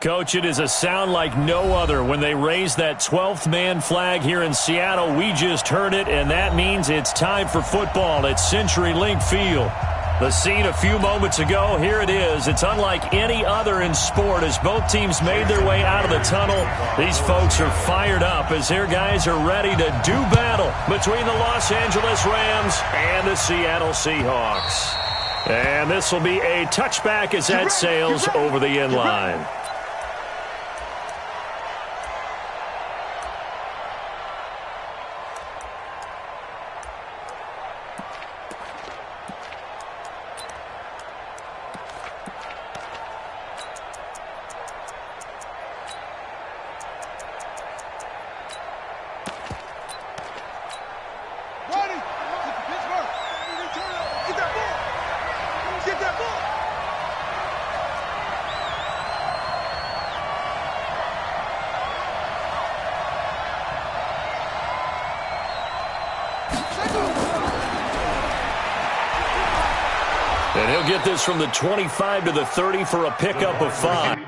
Coach, it is a sound like no other when they raise that 12th man flag here in Seattle. We just heard it, and that means it's time for football at CenturyLink Field. The scene a few moments ago, here it is. It's unlike any other in sport as both teams made their way out of the tunnel. These folks are fired up as their guys are ready to do battle between the Los Angeles Rams and the Seattle Seahawks. And this will be a touchback as that sails over the end line. And he'll get this from the 25 to the 30 for a pickup of 5.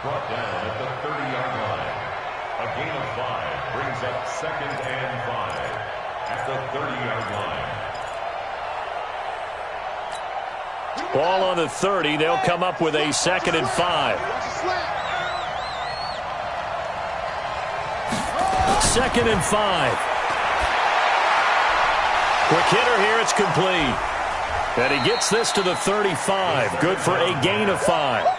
Brought down at the 30-yard line. A gain of 5 brings up 2nd and 5 at the 30-yard line. Ball on the 30. They'll come up with a 2nd and 5. 2nd and 5. Quick hitter here. It's complete. And he gets this to the 35. Good for a gain of 5.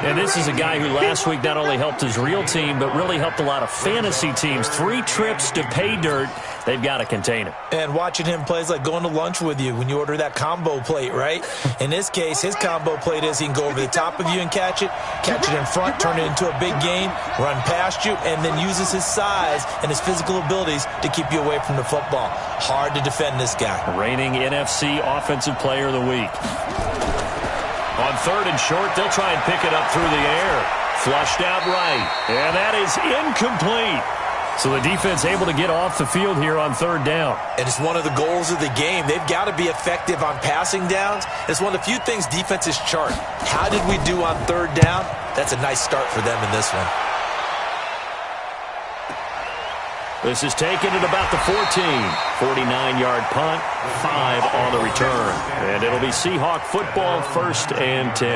And this is a guy who last week not only helped his real team, but really helped a lot of fantasy teams. 3 trips to pay dirt. They've got to contain him. And watching him play is like going to lunch with you when you order that combo plate, right? In this case, his combo plate is he can go over the top of you and catch it in front, turn it into a big gain, run past you, and then uses his size and his physical abilities to keep you away from the football. Hard to defend this guy. Reigning NFC Offensive Player of the Week. On 3rd and short, they'll try and pick it up through the air. Flushed out right. And that is incomplete. So the defense able to get off the field here on 3rd down. And it's one of the goals of the game. They've got to be effective on passing downs. It's one of the few things defenses chart. How did we do on 3rd down? That's a nice start for them in this one. This is taken at about the 14. 49-yard punt, 5 on the return. And it'll be Seahawk football, 1st and 10.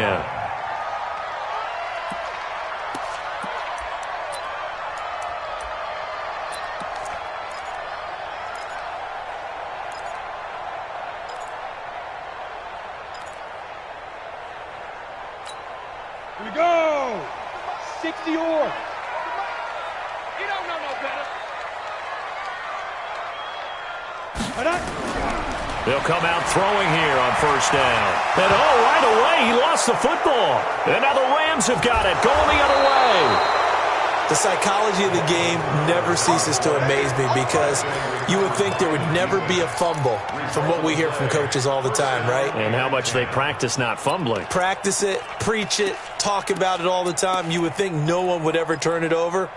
Here we go! 60 or. You don't know no better. They'll come out throwing here on 1st down. And right away, he lost the football. And now the Rams have got it, going the other way. The psychology of the game never ceases to amaze me because you would think there would never be a fumble from what we hear from coaches all the time, right? And how much they practice not fumbling. Practice it, preach it, talk about it all the time. You would think no one would ever turn it over.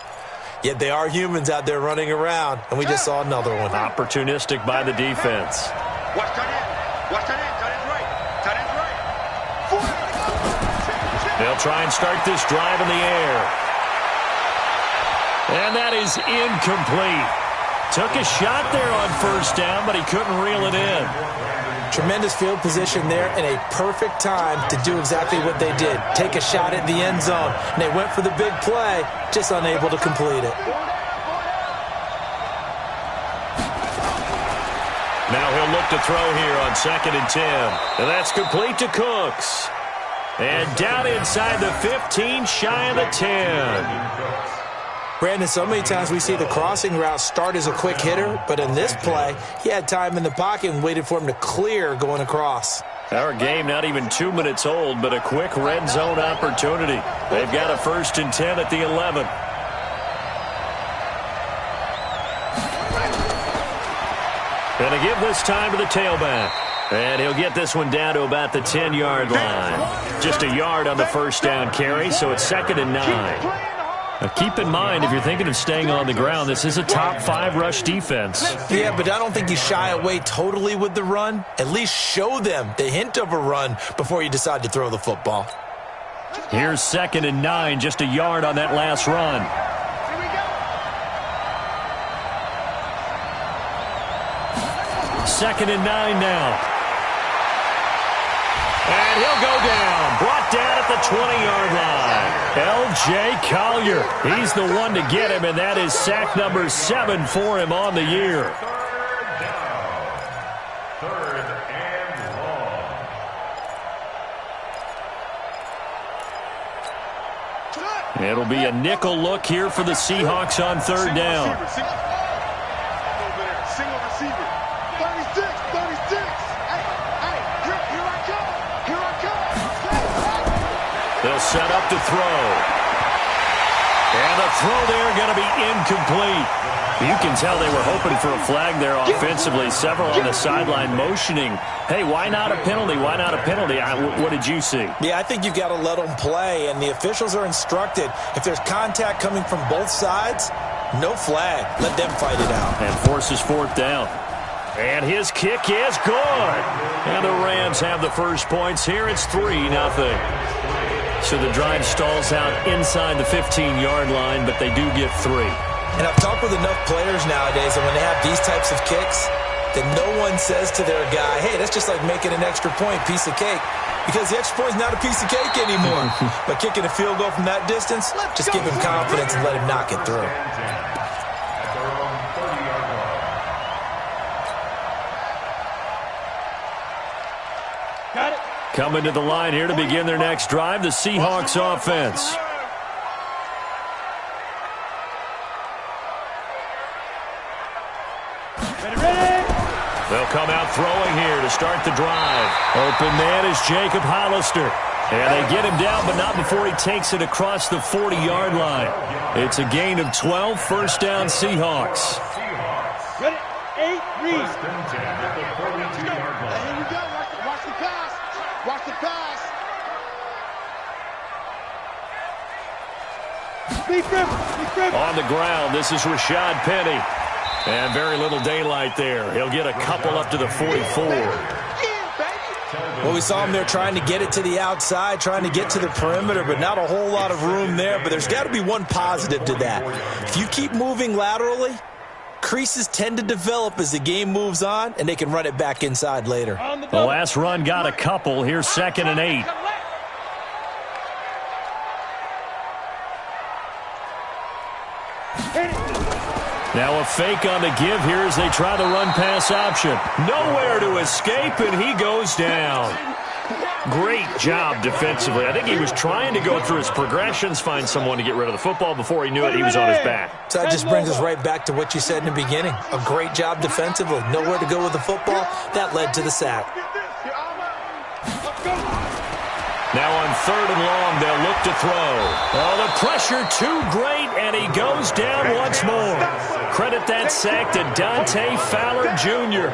Yet they are humans out there running around, and we just saw another one. Opportunistic by the defense. Watch that in. Watch that in. Tight end's right. Tight end's right. They'll try and start this drive in the air. And that is incomplete. Took a shot there on 1st down, but he couldn't reel it in. Tremendous field position there and a perfect time to do exactly what they did. Take a shot at the end zone. And they went for the big play, just unable to complete it. Now he'll look to throw here on 2nd and 10. And that's complete to Cooks. And down inside the 15, shy of the 10. Brandon, so many times we see the crossing route start as a quick hitter, but in this play, he had time in the pocket and waited for him to clear going across. Our game not even 2 minutes old, but a quick red zone opportunity. They've got a 1st and 10 at the 11. Going to give this time to the tailback. And he'll get this one down to about the 10-yard line. Just a yard on the first down carry, so it's 2nd and 9. Now keep in mind, if you're thinking of staying on the ground, this is a top 5 rush defense. Yeah, but I don't think you shy away totally with the run. At least show them the hint of a run before you decide to throw the football. Here's 2nd and 9, just a yard on that last run. 2nd and 9 now. And he'll go down. Brought down at the 20-yard line. L.J. Collier. He's the one to get him, and that is sack number 7 for him on the year. Third and long. It'll be a nickel look here for the Seahawks on 3rd down. Single receiver. 36, 36. Hey, here I come. Here I come. They'll set up to throw. And the throw there going to be incomplete. You can tell they were hoping for a flag there offensively. Several on the sideline motioning. Hey, why not a penalty? Why not a penalty? What did you see? Yeah, I think you've got to let them play, and the officials are instructed. If there's contact coming from both sides, no flag. Let them fight it out. And forces 4th down. And his kick is good. And the Rams have the first points here. It's 3-0. So the drive stalls out inside the 15-yard line, but they do get 3. And I've talked with enough players nowadays that when they have these types of kicks, that no one says to their guy, hey, that's just like making an extra point, piece of cake. Because the extra point is not a piece of cake anymore. But kicking a field goal from that distance, just give him confidence and let him knock it through. Coming to the line here to begin their next drive, the Seahawks offense. They'll come out throwing here to start the drive. Open man is Jacob Hollister. And they get him down, but not before he takes it across the 40-yard line. It's a gain of 12, 1st down Seahawks. Ready? 8, read. First and 10 at the 42-yard line. Here we go. Watch the pass. Watch the pass. On the ground, this is Rashad Penny. And very little daylight there. He'll get a couple up to the 44. Well, we saw him there trying to get it to the outside, trying to get to the perimeter, but not a whole lot of room there. But there's got to be one positive to that. If you keep moving laterally, creases tend to develop as the game moves on, and they can run it back inside later. The last run got a couple. Here's 2nd and 8. Now a fake on the give here as they try the run-pass option. Nowhere to escape, and he goes down. Great job defensively. I think he was trying to go through his progressions, find someone to get rid of the football. Before he knew it, he was on his back. So that just brings us right back to what you said in the beginning. A great job defensively. Nowhere to go with the football. That led to the sack. Now on 3rd and long, they'll look to throw. Oh, the pressure too great, and he goes down once more. Credit that sack to Dante Fowler Jr.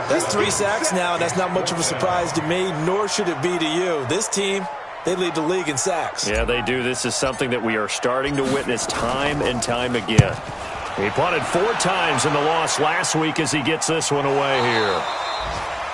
That's 3 sacks now, and that's not much of a surprise to me, nor should it be to you. This team, they lead the league in sacks. Yeah, they do. This is something that we are starting to witness time and time again. He punted 4 times in the loss last week as he gets this one away here.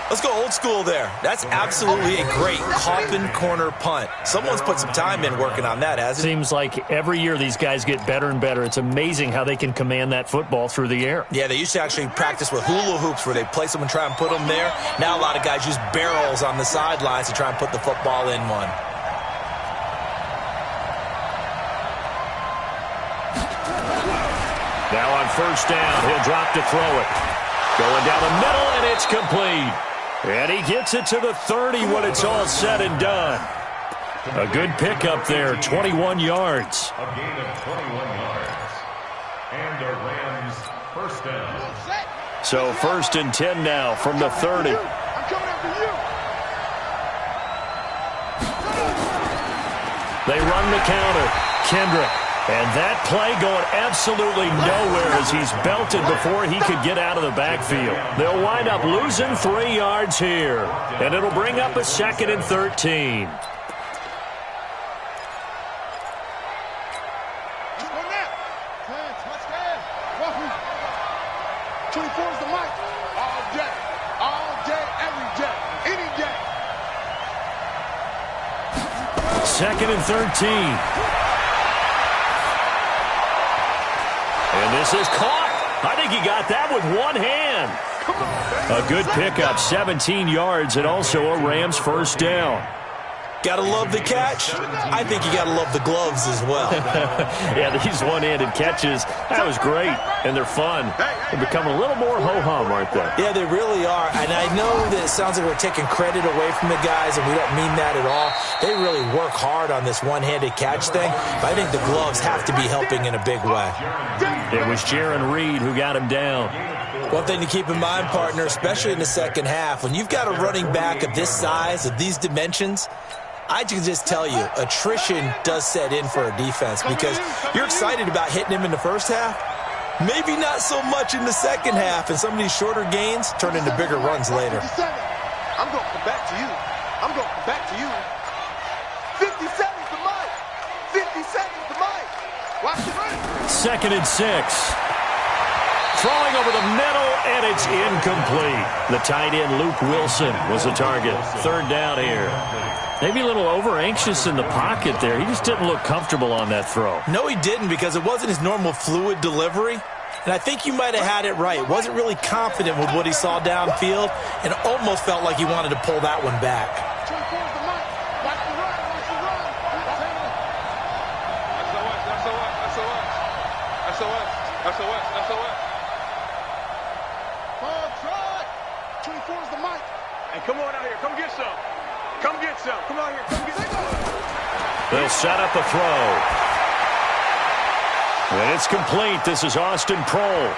Let's go old school there. That's absolutely a great coffin corner punt. Someone's put some time in working on that, hasn't it? Seems like every year these guys get better and better. It's amazing how they can command that football through the air. Yeah, they used to actually practice with hula hoops where they place them and try and put them there. Now a lot of guys use barrels on the sidelines to try and put the football in one. Now on 1st down, he'll drop to throw it. Going down the middle, and It's complete. And he gets it to the 30 when it's all said and done. A good pickup there, 21 yards. A gain of 21 yards. And a Rams first down. So 1st and 10 now from the 30. I'm coming after you. They run the counter. Kendrick. And that play going absolutely nowhere as he's belted before he could get out of the backfield. They'll wind up losing 3 yards here. And it'll bring up a 2nd and 13. Second and 13. And this is caught. I think he got that with one hand. A good pickup, 17 yards, and also a Rams first down. Gotta love the catch. I think you gotta love the gloves as well. Yeah, these one-handed catches, that was great, and they're fun. They're becoming a little more ho-hum, aren't they? Yeah, they really are. And I know that it sounds like we're taking credit away from the guys, and we don't mean that at all. They really work hard on this one-handed catch thing, but I think the gloves have to be helping in a big way. It was Jaron Reed who got him down. One thing to keep in mind, partner, especially in the second half, when you've got a running back of this size, of these dimensions, I can just tell you, attrition does set in for a defense because you're excited about hitting him in the first half. Maybe not so much in the second half, and some of these shorter gains turn into bigger runs later. I'm going to come back to you. I'm going to come back to you. 50 seconds to Mike. 50 seconds to Mike. Watch it run. 2nd and 6. Throwing over the middle, and it's incomplete. The tight end, Luke Wilson, was the target. 3rd down here. Maybe a little over-anxious in the pocket there. He just didn't look comfortable on that throw. No, he didn't, because it wasn't his normal fluid delivery. And I think you might have had it right. Wasn't really confident with what he saw downfield, and almost felt like he wanted to pull that one back. Come on out here. Come get some. Come get some. Come out here. Come get some. They'll set up a throw. And it's complete. This is Austin Prohl.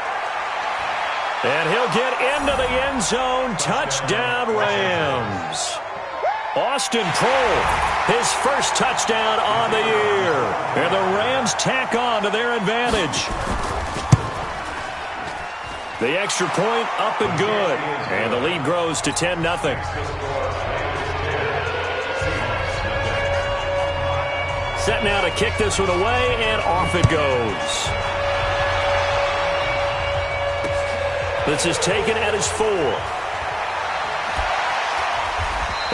And he'll get into the end zone. Touchdown, Rams. Austin Prohl, his first touchdown on the year. And the Rams tack on to their advantage. The extra point up and good. And the lead grows to 10-0. Set now to kick this one away, and off it goes. This is taken at his 4.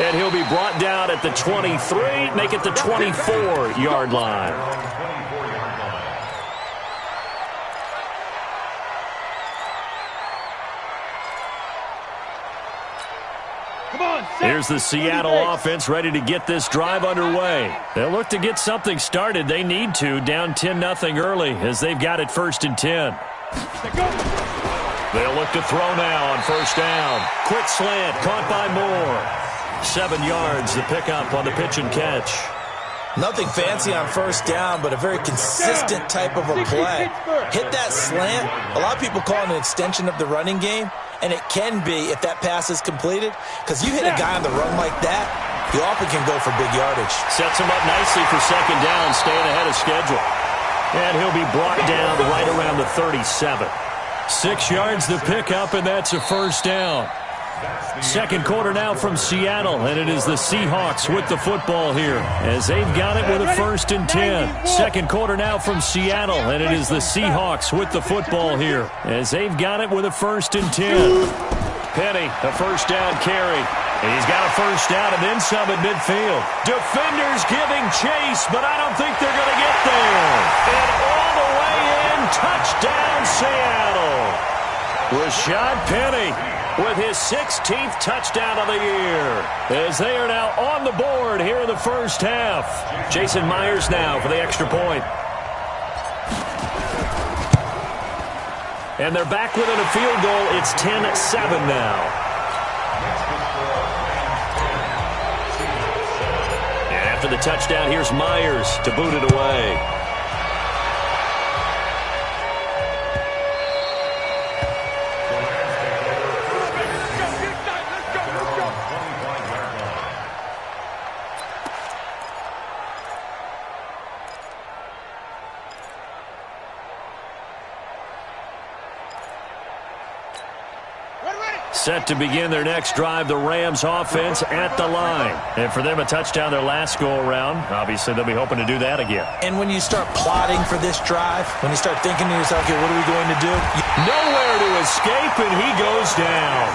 And he'll be brought down at the 23, make it the 24-yard line. Here's the Seattle offense ready to get this drive underway. They'll look to get something started. They need to, down 10-0 early as they've got it 1st and 10. They'll look to throw now on 1st down. Quick slant, caught by Moore. 7 yards, the pickup on the pitch and catch. Nothing fancy on 1st down, but a very consistent type of a play. Hit that slant. A lot of people call it an extension of the running game, and it can be if that pass is completed, because you hit a guy on the run like that, you often can go for big yardage. Sets him up nicely for 2nd down, staying ahead of schedule. And he'll be brought down right around the 37. 6 yards the pickup, and that's a 1st down. Second quarter now from Seattle, and it is the Seahawks with the football here as they've got it with a 1st and 10. Second quarter now from Seattle, and it is the Seahawks with the football here as they've got it with a 1st and 10. Penny, a 1st down carry. And he's got a 1st down and then some at midfield. Defenders giving chase, but I don't think they're going to get there. And all the way in, touchdown Seattle. Rashad Penny with his 16th touchdown of the year as they are now on the board here in the first half. Jason Myers now for the extra point. And they're back within a field goal. It's 10-7 now. And after the touchdown, here's Myers to boot it away. Set to begin their next drive, the Rams offense at the line. And for them, a touchdown their last go-around. Obviously, they'll be hoping to do that again. And when you start plotting for this drive, when you start thinking to yourself, okay, what are we going to do? Nowhere to escape, and he goes down.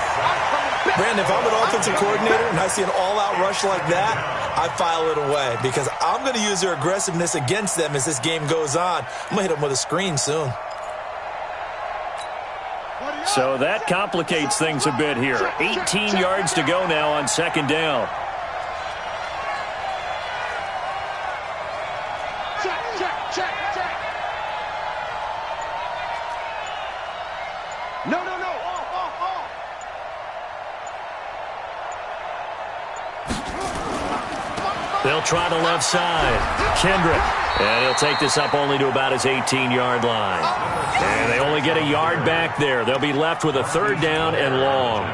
Brandon, if I'm an offensive coordinator and I see an all-out rush like that, I file it away because I'm going to use their aggressiveness against them as this game goes on. I'm going to hit them with a screen soon. So that complicates things a bit here. 18 yards to go now on second down. No. They'll try the left side. Kendrick. And he'll take this up only to about his 18-yard line. And they only get a yard back there. They'll be left with a third down and long.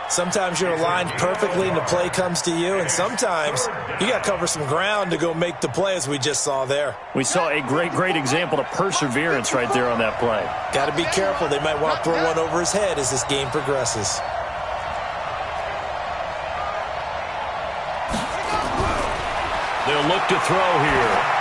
Sometimes you're aligned perfectly and the play comes to you, and sometimes you got to cover some ground to go make the play, as we just saw there. We saw a great example of perseverance right there on that play. Got to be careful. They might want to throw one over his head as this game progresses. They'll look to throw here.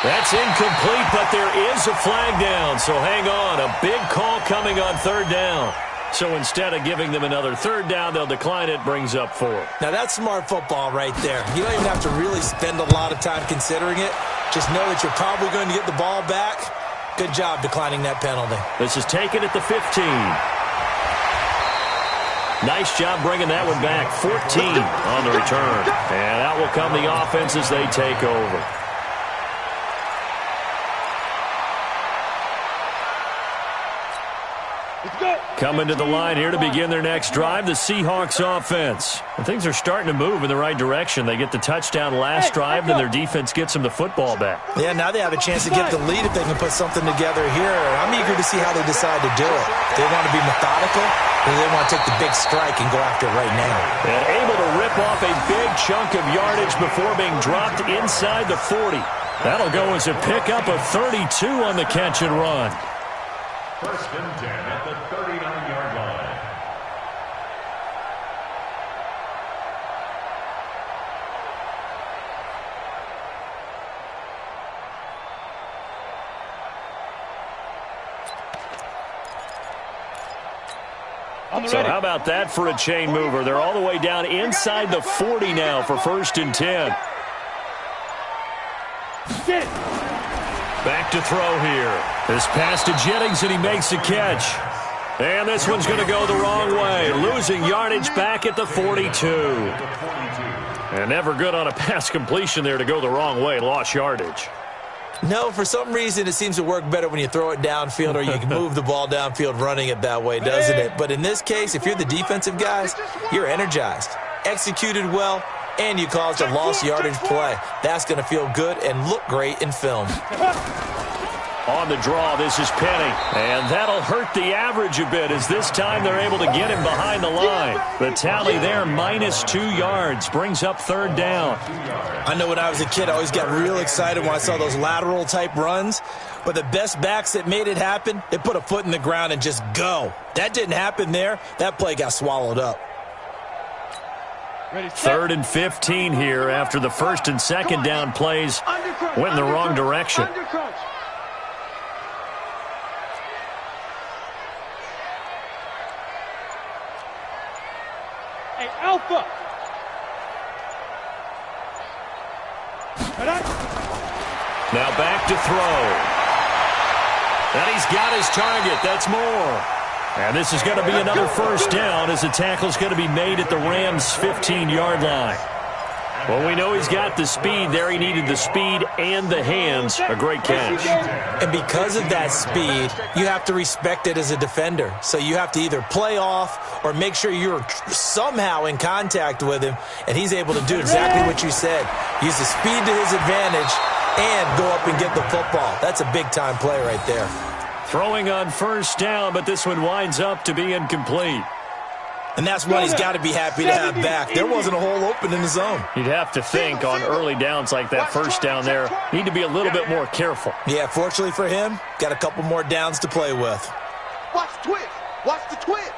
That's incomplete, but there is a flag down, so hang on. A big call coming on third down. So instead of giving them another third down, they'll decline it, brings up 4. Now that's smart football right there. You don't even have to really spend a lot of time considering it. Just know that you're probably going to get the ball back. Good job declining that penalty. This is taken at the 15. Nice job bringing that one back. 14 on the return. And out will come the offense as they take over. Coming to the line here to begin their next drive, the Seahawks offense. And things are starting to move in the right direction. They get the touchdown last drive, and their defense gets them the football back. Yeah, now they have a chance to get the lead if they can put something together here. I'm eager to see how they decide to do it. They want to be methodical, or they want to take the big strike and go after it right now. And able to rip off a big chunk of yardage before being dropped inside the 40. That'll go as a pickup of 32 on the catch and run. First and 10 at the 39-yard line. So how about that for a chain mover? They're all the way down inside the 40 now for first and 10. Back to throw here. This pass to Jennings, and he makes the catch. And this one's going to go the wrong way. Losing yardage back at the 42. And never good on a pass completion there to go the wrong way. Lost yardage. No, for some reason it seems to work better when you throw it downfield or you can move the ball downfield running it that way, doesn't it? But in this case, if you're the defensive guys, you're energized, executed well, and you caused a lost yardage play. That's going to feel good and look great in film. On the draw, this is Penny. And that'll hurt the average a bit as this time they're able to get him behind the line. The tally there, -2 yards, brings up third down. I know when I was a kid, I always got real excited when I saw those lateral-type runs. But the best backs that made it happen, they put a foot in the ground and just go. That didn't happen there. That play got swallowed up. Third and 15 here after the first and second down plays went in the wrong direction. Hey, Alpha! Now back to throw. And he's got his target. That's more. And this is going to be another first down as the tackle's going to be made at the Rams' 15-yard line. Well, we know he's got the speed there. He needed the speed and the hands. A great catch. And because of that speed, you have to respect it as a defender. So you have to either play off or make sure you're somehow in contact with him, and he's able to do exactly what you said. Use the speed to his advantage and go up and get the football. That's a big-time play right there. Throwing on first down, but this one winds up to be incomplete. And that's what he's got to be happy to have back. There wasn't a hole open in the zone. You'd have to think on early downs like that first down there, need to be a little bit more careful. Yeah, fortunately for him, got a couple more downs to play with. Watch the twist. Watch the twist.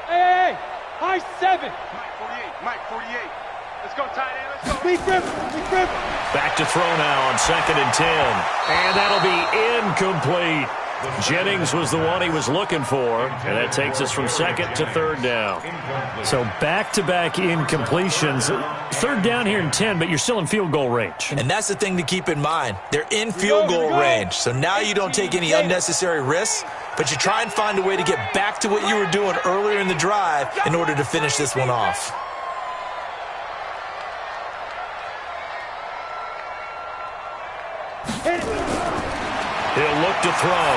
Hey, high 7. Mike 48. Let's go, tight end. Let's go. Speed grip. Back to throw now on 2nd and 10. And that'll be incomplete. Jennings was the one he was looking for, and that takes us from 2nd to 3rd down. So back-to-back incompletions. 3rd down here in 10, but you're still in field goal range. And that's the thing to keep in mind. They're in field goal range, so now you don't take any unnecessary risks, but you try and find a way to get back to what you were doing earlier in the drive in order to finish this one off. He'll look to throw.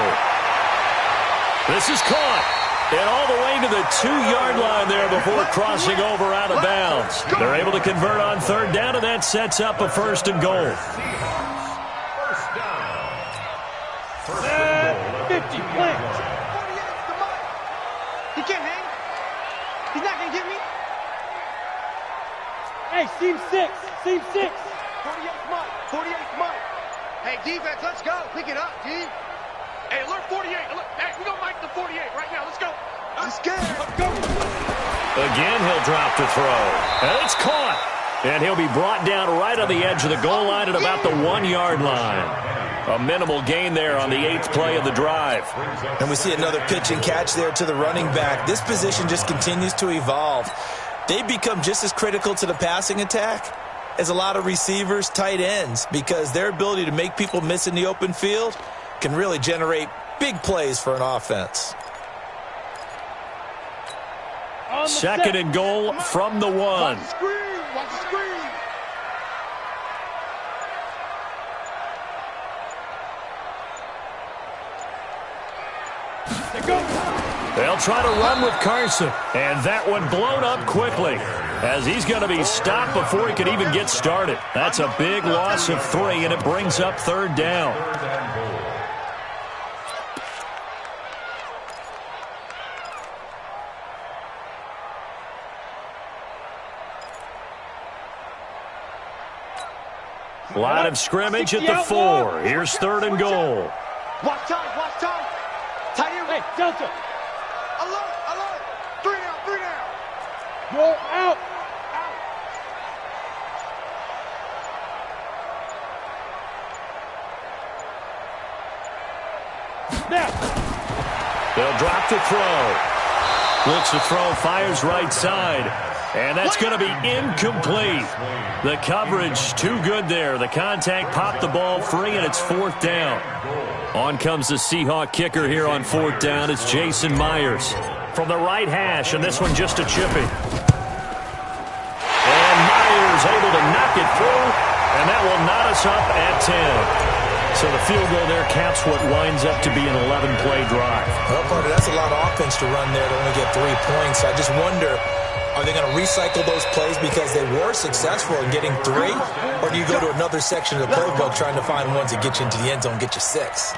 This is caught. And all the way to the 2-yard line there before crossing over out of bounds. They're able to convert on 3rd down, and that sets up a 1st and goal. First down. 50, plant. 48's the Mike. He can't hang. He's not going to get me. Hey, seam 6. 48's Mike. 48's Mike. Hey, defense, let's go. Pick it up, D. Hey, alert 48. Alert. Hey, we gonna Mike the 48 right now. Let's go. I'm scared. Let's go. Again, he'll drop to throw. And it's caught. And he'll be brought down right on the edge of the goal line at about the 1-yard line. A minimal gain there on the 8th play of the drive. And we see another pitch and catch there to the running back. This position just continues to evolve. They become just as critical to the passing attack as a lot of receivers, tight ends, because their ability to make people miss in the open field can really generate big plays for an offense. 2nd and goal from the 1. Watch the screen. Watch the screen. They'll try to run with Carson. And that one blown up quickly, as he's going to be stopped before he can even get started. That's a big loss of 3, and it brings up 3rd down. Line of scrimmage at the 4. Here's 3rd and goal. Watch time. Watch time. Tight end. Hey, Delta. Alert. Alert. 3 down. 3 down. Roll out. Now. They'll drop to throw. Looks to throw, fires right side. And that's going to be incomplete. The coverage too good there. The contact popped the ball free, and it's 4th down. On comes the Seahawk kicker here on 4th down. It's Jason Myers from the right hash, and this one just a chipping. And Myers able to knock it through, and that will knot us up at 10. So the field goal there caps what winds up to be an 11-play drive. Well, Parker, that's a lot of offense to run there to only get 3 points. I just wonder, are they going to recycle those plays because they were successful in getting 3? Or do you go to another section of the playbook trying to find ones that get you into the end zone, get you 6?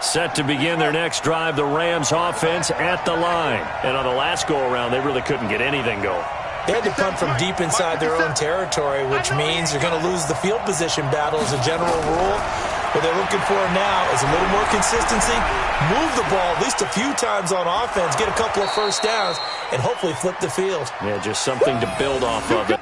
Set to begin their next drive, the Rams offense at the line. And on the last go-around, they really couldn't get anything going. They had to punt from deep inside their own territory, which means they're going to lose the field position battle as a general rule. What they're looking for now is a little more consistency, move the ball at least a few times on offense, get a couple of first downs, and hopefully flip the field. Yeah, just something to build off of.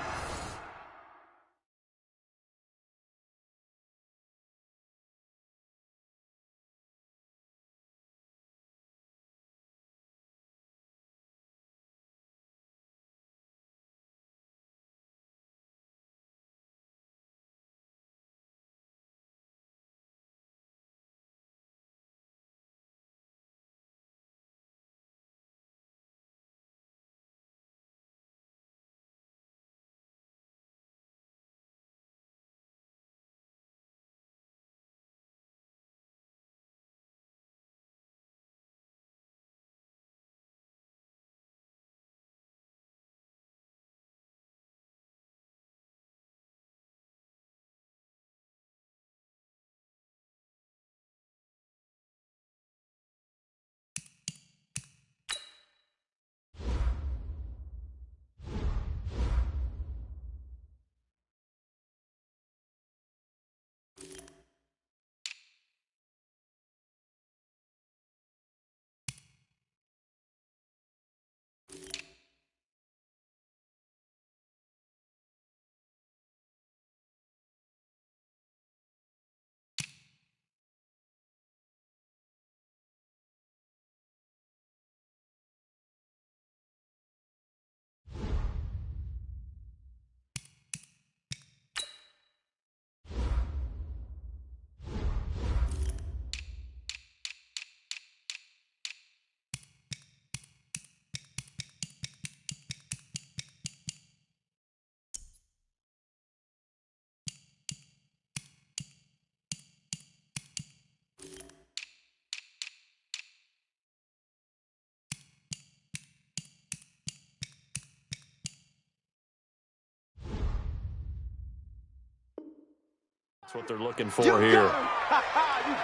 what they're looking for here. You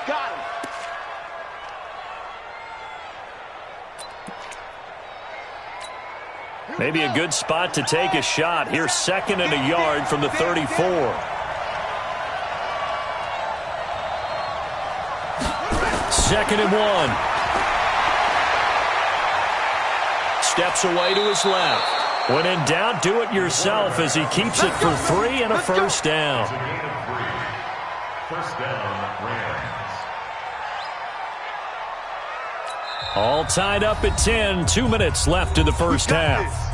got him. Maybe a good spot to take a shot. Here's 2nd and a yard from the 34. Second and 1. Steps away to his left. When in doubt, do it yourself as he keeps it for 3 and a first down. It's a gain of 3. First down, Rams. All tied up at 10. 2 minutes left in the first half.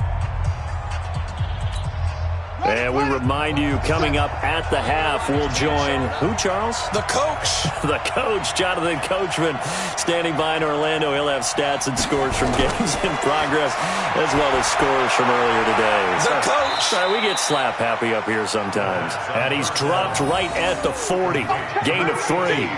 And we remind you, coming up at the half, we'll join who, Charles? The coach. The coach, Jonathan Coachman, standing by in Orlando. He'll have stats and scores from games in progress, as well as scores from earlier today. The coach. Sorry, we get slap happy up here sometimes. And he's dropped right at the 40. Gain of 3.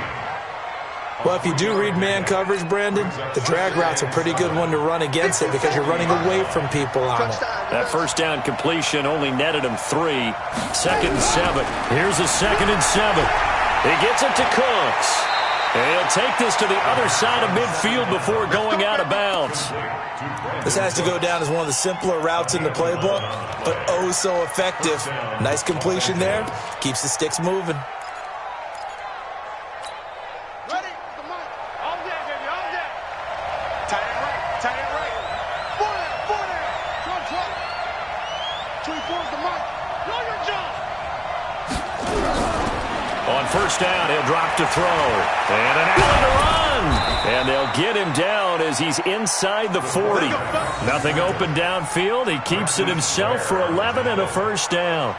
Well, if you do read man coverage, Brandon, the drag route's a pretty good one to run against it because you're running away from people on it. That first down completion only netted him 3. 2nd and 7. Here's a 2nd and 7. He gets it to Cooks. And he'll take this to the other side of midfield before going out of bounds. This has to go down as one of the simpler routes in the playbook, but oh so effective. Nice completion there. Keeps the sticks moving. On first down, he'll drop to throw. And an alley to run. And they'll get him down as he's inside the 40. Nothing open downfield. He keeps it himself for 11 and a first down.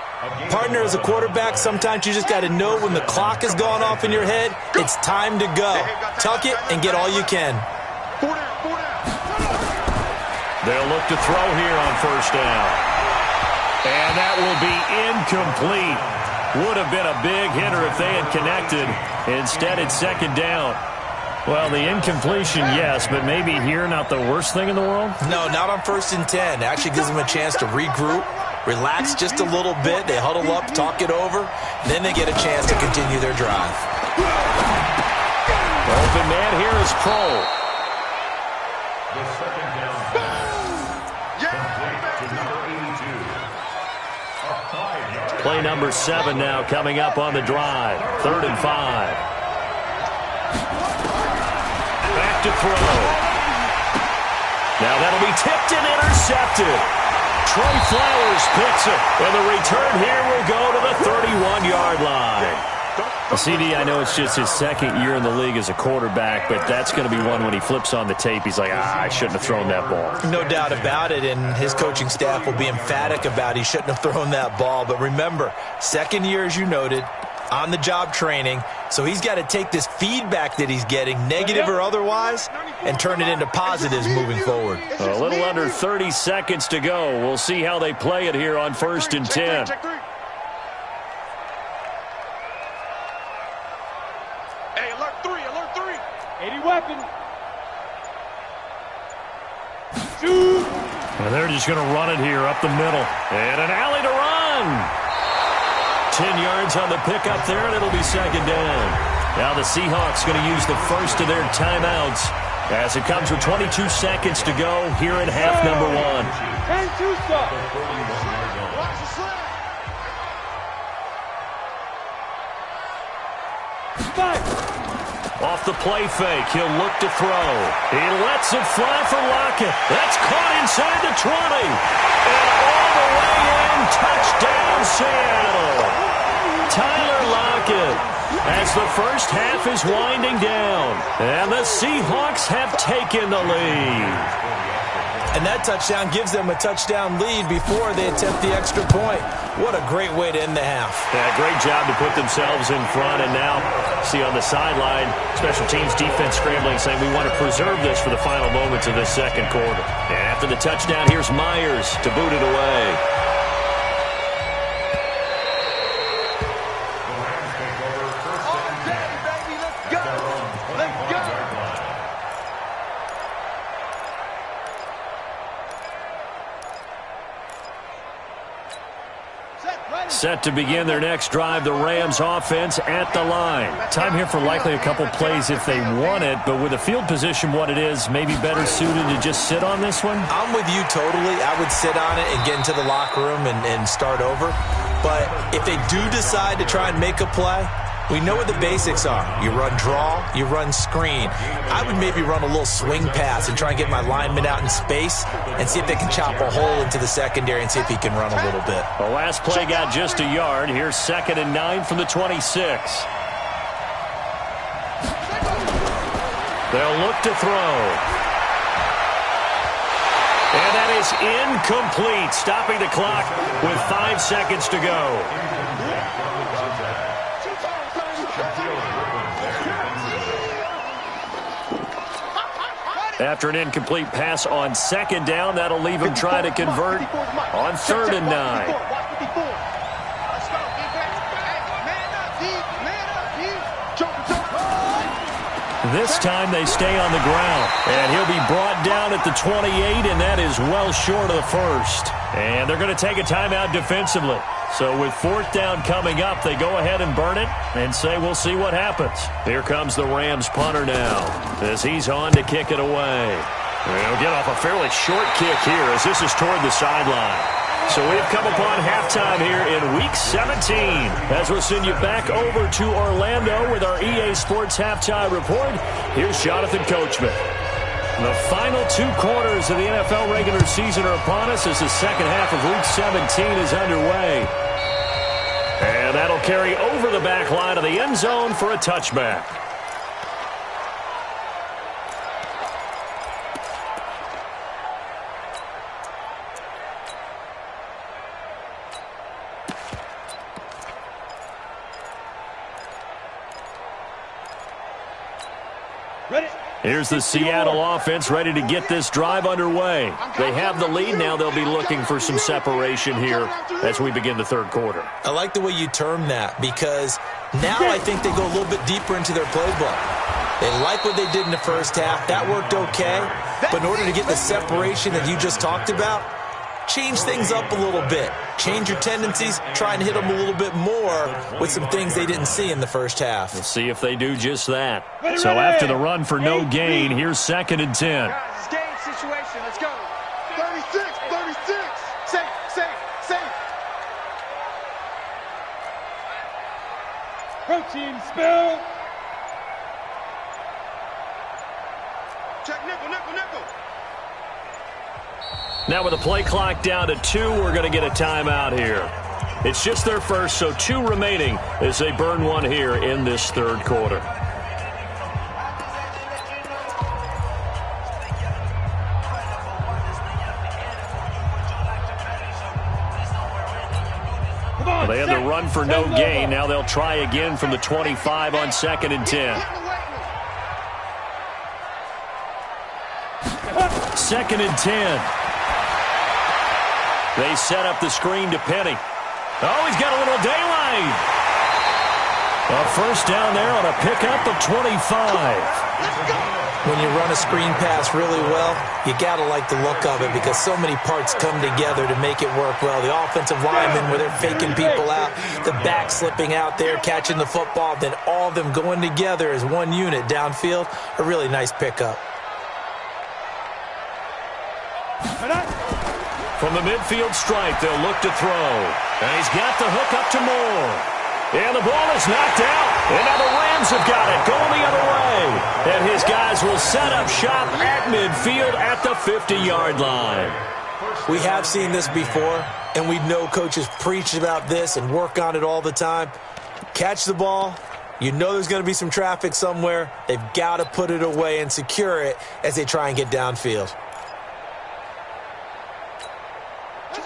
Partner, as a quarterback, sometimes you just got to know when the clock has gone off in your head, it's time to go. Tuck it and get all you can. They'll look to throw here on first down. And that will be incomplete. Would have been a big hitter if they had connected. Instead, it's 2nd down. Well, the incompletion, yes, but maybe here not the worst thing in the world? No, not on 1st and 10. It actually gives them a chance to regroup, relax just a little bit. They huddle up, talk it over, then they get a chance to continue their drive. Open man here is Kroll. The 2nd down pass. Complete to number 82. A 5-yard. Play number 7 now coming up on the drive. 3rd and 5. Back to throw. Now that'll be tipped and intercepted. Trey Flowers picks it. And the return here will go to the 31-yard line. CD, I know it's just his 2nd year in the league as a quarterback, but that's going to be one when he flips on the tape. He's like, I shouldn't have thrown that ball. No doubt about it, and his coaching staff will be emphatic about he shouldn't have thrown that ball. But remember, 2nd year, as you noted, on-the-job training, so he's got to take this feedback that he's getting, negative or otherwise, and turn it into positives moving forward. A little under 30 seconds to go. We'll see how they play it here on 1st and 10. Hey, alert 3, alert 3. 80 weapons. Shoot. And they're just going to run it here up the middle. And an alley to run. 10 yards on the pickup there, and it'll be 2nd down. Now the Seahawks going to use the first of their timeouts as it comes with 22 seconds to go here in half number 1. And 2 stop. Watch the slip. 5. Off the play fake, he'll look to throw. He lets it fly for Lockett. That's caught inside the 20. And all the way in, touchdown Seattle. Tyler Lockett as the first half is winding down. And the Seahawks have taken the lead. And that touchdown gives them a touchdown lead before they attempt the extra point. What a great way to end the half. Yeah, great job to put themselves in front. And now, see on the sideline, special teams defense scrambling, saying we want to preserve this for the final moments of this 2nd quarter. And after the touchdown, here's Myers to boot it away. Set to begin their next drive, the Rams offense at the line. Time here for likely a couple plays if they want it, but with the field position what it is, maybe better suited to just sit on this one? I'm with you totally. I would sit on it and get into the locker room and start over. But if they do decide to try and make a play, we know what the basics are. You run draw, you run screen. I would maybe run a little swing pass and try and get my lineman out in space and see if they can chop a hole into the secondary and see if he can run a little bit. The last play got just a yard. Here's 2nd and 9 from the 26. They'll look to throw. And that is incomplete, stopping the clock with 5 seconds to go. After an incomplete pass on 2nd down, that'll leave him trying to convert on 3rd and 9. This time they stay on the ground, and he'll be brought down at the 28, and that is well short of the first. And they're going to take a timeout defensively. So with 4th down coming up, they go ahead and burn it and say we'll see what happens. Here comes the Rams punter now as he's on to kick it away. They'll get off a fairly short kick here as this is toward the sideline. So we've come upon halftime here in Week 17 as we'll send you back over to Orlando with our EA Sports Halftime Report. Here's Jonathan Coachman. The final 2 quarters of the NFL regular season are upon us as the second half of Week 17 is underway. And that'll carry over the back line of the end zone for a touchback. Here's the Seattle offense ready to get this drive underway. They have the lead. Now they'll be looking for some separation here as we begin the 3rd quarter. I like the way you term that because now I think they go a little bit deeper into their playbook. They like what they did in the first half. That worked okay. But in order to get the separation that you just talked about, change things up a little bit. Change your tendencies. Try and hit them a little bit more with some things they didn't see in the first half. We'll see if they do just that. So after the run for no gain, here's 2nd and 10. Guys, it's game situation. Let's go. 36, 36. Safe. Protein spill. Check nickel. Now with the play clock down to 2, we're going to get a timeout here. It's just their first, so 2 remaining as they burn one here in this 3rd quarter. They had the run for no gain. Now they'll try again from the 25 on 2nd and 10. 2nd and 10. They set up the screen to Penny. Oh, he's got a little daylight. A first down there on a pickup of 25. When you run a screen pass really well, you got to like the look of it because so many parts come together to make it work well. The offensive linemen, where they're faking people out, the back slipping out there, catching the football, then all of them going together as one unit downfield. A really nice pickup. From the midfield stripe, they'll look to throw. And he's got the hook up to Moore. And the ball is knocked out. And now the Rams have got it going the other way. And his guys will set up shop at midfield at the 50-yard line. We have seen this before, and we know coaches preach about this and work on it all the time. Catch the ball. You know there's going to be some traffic somewhere. They've got to put it away and secure it as they try and get downfield.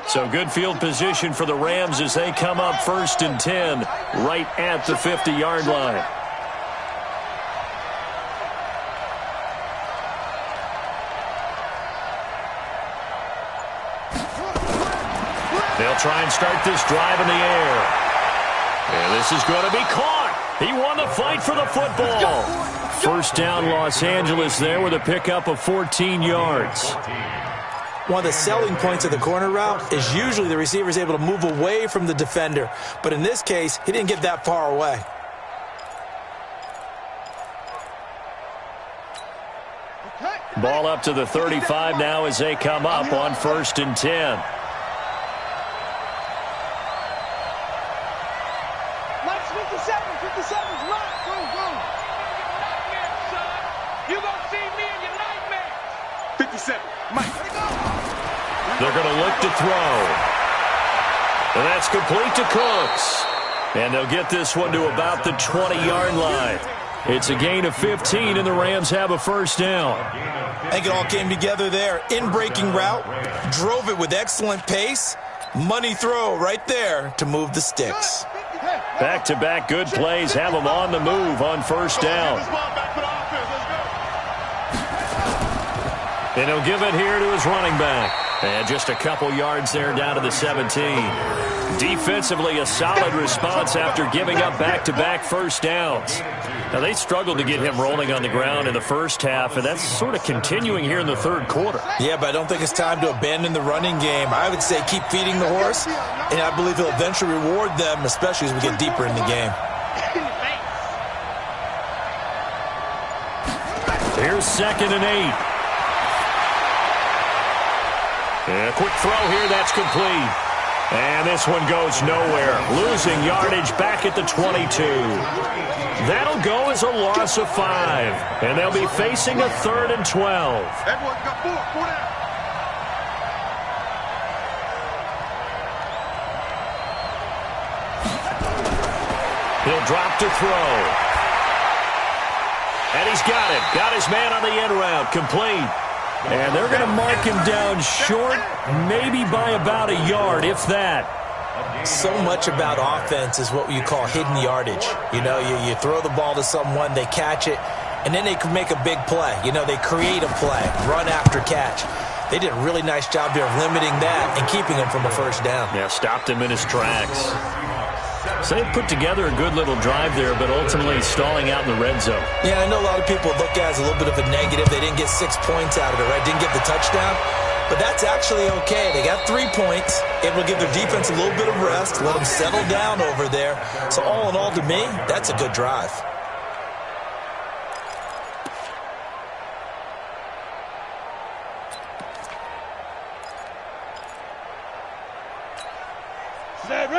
So good field position for the Rams as they come up 1st and 10 right at the 50-yard line. They'll try and start this drive in the air. And this is going to be caught. He won the fight for the football. First down, Los Angeles there with a pickup of 14 yards. one of the selling points of the corner route is usually the receiver is able to move away from the defender. But in this case, he didn't get that far away. Ball up to the 35 now as they come up on 1st and 10. Mike's 57, 57's Mike. Go, go. You gonna see me in your nightmares. 57, Mike. They're going to look to throw. And that's complete to Cooks. And they'll get this one to about the 20-yard line. It's a gain of 15, and the Rams have a first down. I think it all came together there. In-breaking route, drove it with excellent pace. Money throw right there to move the sticks. Back-to-back good plays have them on the move on first down. And he'll give it here to his running back. And just a couple yards there down to the 17. Defensively, a solid response after giving up back-to-back first downs. Now, they struggled to get him rolling on the ground in the first half, and that's sort of continuing here in the third quarter. Yeah, but I don't think it's time to abandon the running game. I would say keep feeding the horse, and I believe he'll eventually reward them, especially as we get deeper in the game. Here's 2nd and 8. And a quick throw here, that's complete. And this one goes nowhere. Losing yardage back at the 22. That'll go as a loss of 5. And they'll be facing a 3rd and 12. Everyone got 4 down. He'll drop to throw. And he's got it. Got his man on the end route. Complete. And they're going to mark him down short, maybe by about a yard, if that. So much about offense is what you call hidden yardage. You know, you throw the ball to someone, they catch it, and then they can make a big play. You know, they create a play, run after catch. They did a really nice job there of limiting that and keeping him from a first down. Yeah, stopped him in his tracks. So they put together a good little drive there, but ultimately stalling out in the red zone. Yeah, I know a lot of people look at it as a little bit of a negative. They didn't get 6 points out of it, right? Didn't get the touchdown. But that's actually okay. They got 3 points. Able to give their defense a little bit of rest, let them settle down over there. So all in all, to me, that's a good drive.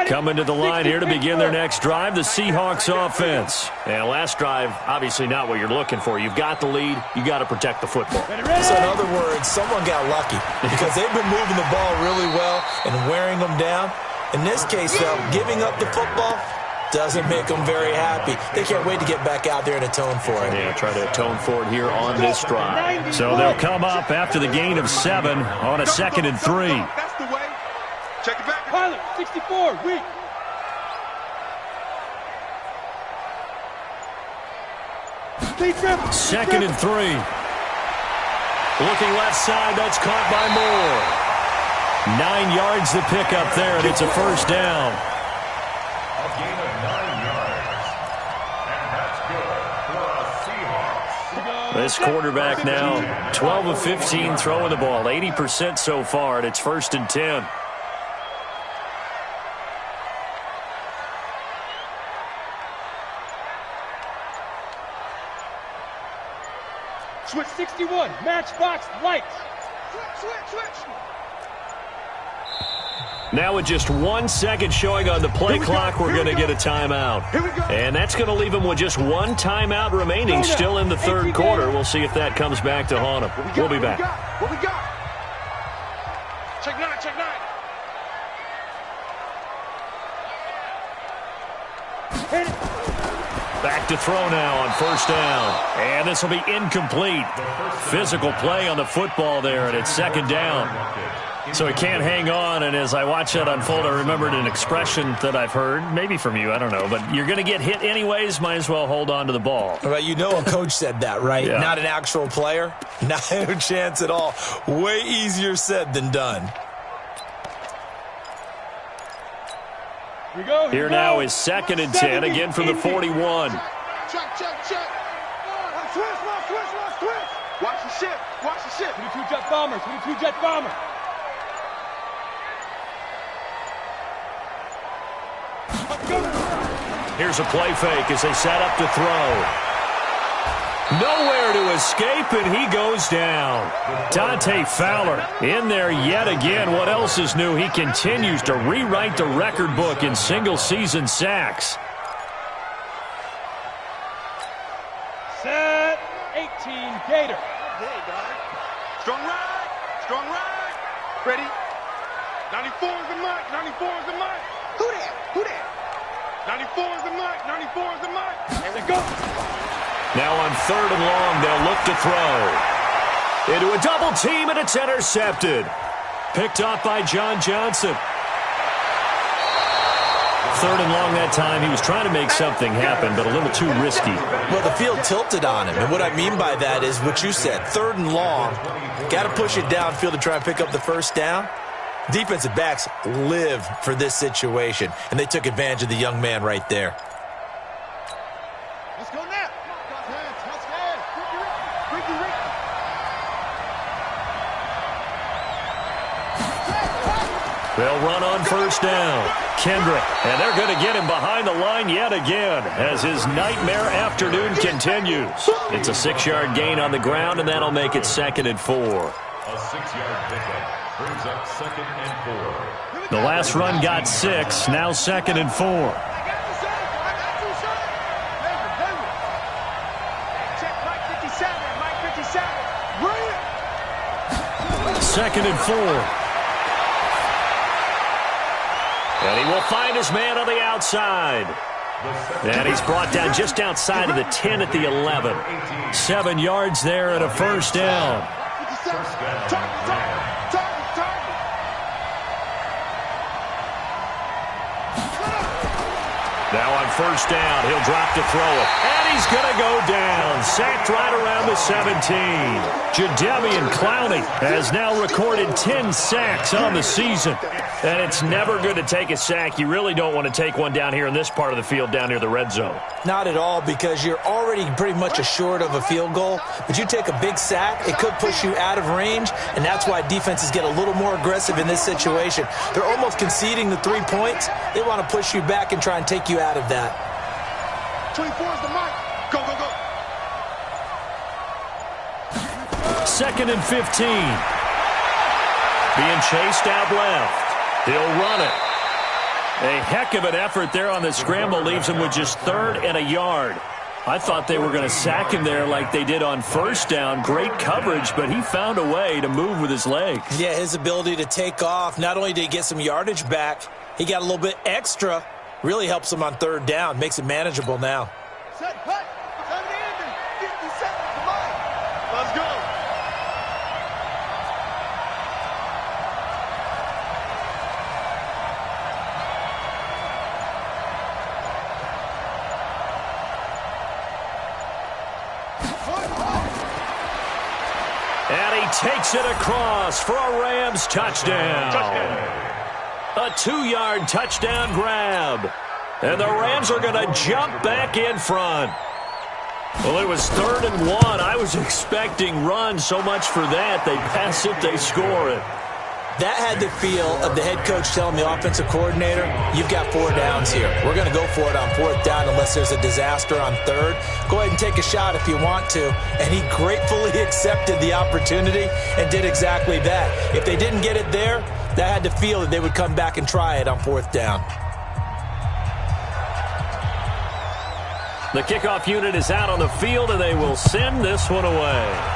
Coming to the line here to begin their next drive, the Seahawks offense. And last drive, obviously not what you're looking for. You've got the lead. You got to protect the football. So in other words, someone got lucky because they've been moving the ball really well and wearing them down. In this case, though, giving up the football doesn't make them very happy. They can't wait to get back out there and atone for it. Yeah, try to atone for it here on this drive. So they'll come up after the gain of 7 on a 2nd and 3. That's the way. Check it back. Pilot, 64, weak. Second and 3. Looking left side, that's caught by Moore. 9 yards to pick up there, and it's a first down. A gain of 9 yards. And that's good for a Seahawks. This quarterback now, 12 of 15 throwing the ball, 80% so far, and it's 1st and 10. Switch 61, matchbox lights. Switch. Now with just 1 second showing on the play clock, we're going to get a timeout. And that's going to leave them with just 1 timeout remaining still in the third quarter. We'll see if that comes back to haunt them. We'll be back. What we got? Check 9, check 9. Back to throw now on first down. And this will be incomplete. Physical play on the football there, and it's 2nd down. So he can't hang on, and as I watch that unfold, I remembered an expression that I've heard, maybe from you, I don't know, but you're going to get hit anyways, might as well hold on to the ball. Right, you know a coach said that, right? Yeah. Not an actual player. Not a chance at all. Way easier said than done. Here now is 2nd and 10, again from the 41. Check. Switch. Watch the ship. 22 jet bomber. Here's a play fake as they set up to throw. Nowhere to escape, and he goes down. Dante Fowler in there yet again. What else is new? He continues to rewrite the record book in single-season sacks. Set 18, Gator. Strong right. Strong right. Ready? 94 is the mark. 94 is the mark. Who that? Who that? 94 is the mark. 94 is the mark. There we go. Now on 3rd and long, they'll look to throw. Into a double team, and it's intercepted. Picked off by John Johnson. 3rd and long that time. He was trying to make something happen, but a little too risky. Well, the field tilted on him, and what I mean by that is what you said. 3rd and long, got to push it downfield to try and pick up the first down. Defensive backs live for this situation, and they took advantage of the young man right there. Let's go now. Let's go. Ricky. They'll run on 1st down. Kendrick, and they're going to get him behind the line yet again as his nightmare afternoon continues. It's a 6-yard gain on the ground, and that'll make it 2nd and 4. A 6-yard pickup brings up 2nd and 4. The last run got 6, now 2nd and 4. Check Mike 57. Mike 57. 2nd and 4. And he will find his man on the outside. And he's brought down just outside of the 10 at the 11. 7 yards there and a 1st down. Now on 1st down, he'll drop to throw it. And he's going to go down. Sacked right around the 17. Jadeveon Clowney has now recorded 10 sacks on the season. And it's never good to take a sack. You really don't want to take one down here in this part of the field down near the red zone. Not at all, because you're already pretty much assured of a field goal. But you take a big sack, it could push you out of range, and that's why defenses get a little more aggressive in this situation. They're almost conceding the 3 points. They want to push you back and try and take you out of that. 24 is the mark. Go. 2nd and 15. Being chased out left. He'll run it. A heck of an effort there on the scramble. Leaves him with just 3rd and a yard. I thought they were going to sack him there like they did on 1st down. Great coverage, but he found a way to move with his legs. Yeah, his ability to take off, not only did he get some yardage back, he got a little bit extra. Really helps him on 3rd down. Makes it manageable now. Set, cut. 57. Come on. Let's go. And he takes it across for a Rams touchdown. A 2-yard touchdown grab. And the Rams are going to jump back in front. Well, it was 3rd and 1. I was expecting run, so much for that. They pass it, they score it. That had the feel of the head coach telling the offensive coordinator, you've got 4 downs here. We're going to go for it on 4th down unless there's a disaster on 3rd. Go ahead and take a shot if you want to. And he gratefully accepted the opportunity and did exactly that. If they didn't get it there, that had the feel that they would come back and try it on 4th down. The kickoff unit is out on the field, and they will send this one away.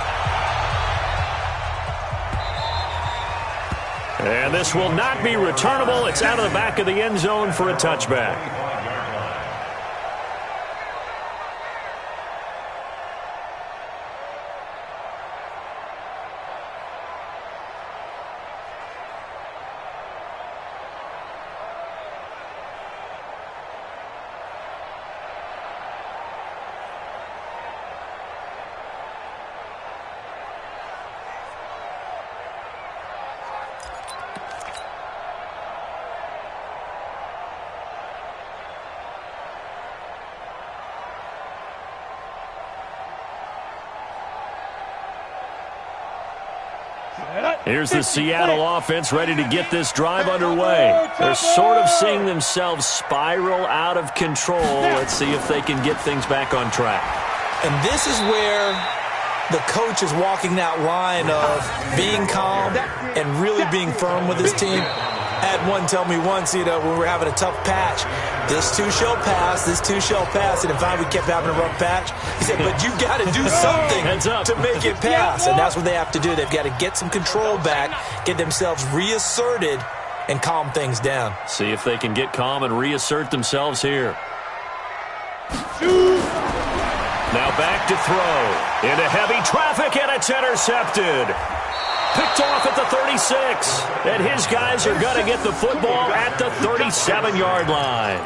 And this will not be returnable. It's out of the back of the end zone for a touchback. Here's the Seattle offense ready to get this drive underway. They're sort of seeing themselves spiral out of control. Let's see if they can get things back on track. And this is where the coach is walking that line of being calm and really being firm with his team. I had one tell me once, when we were having a tough patch, this too shall pass, this too shall pass. And if we kept having a rough patch, he said, but you got to do something to make it pass. And that's what they have to do. They've got to get some control back, get themselves reasserted, and calm things down. See if they can get calm and reassert themselves here. Now back to throw. Into heavy traffic, and it's intercepted. Picked off at the 36. And his guys are going to get the football at the 37-yard line.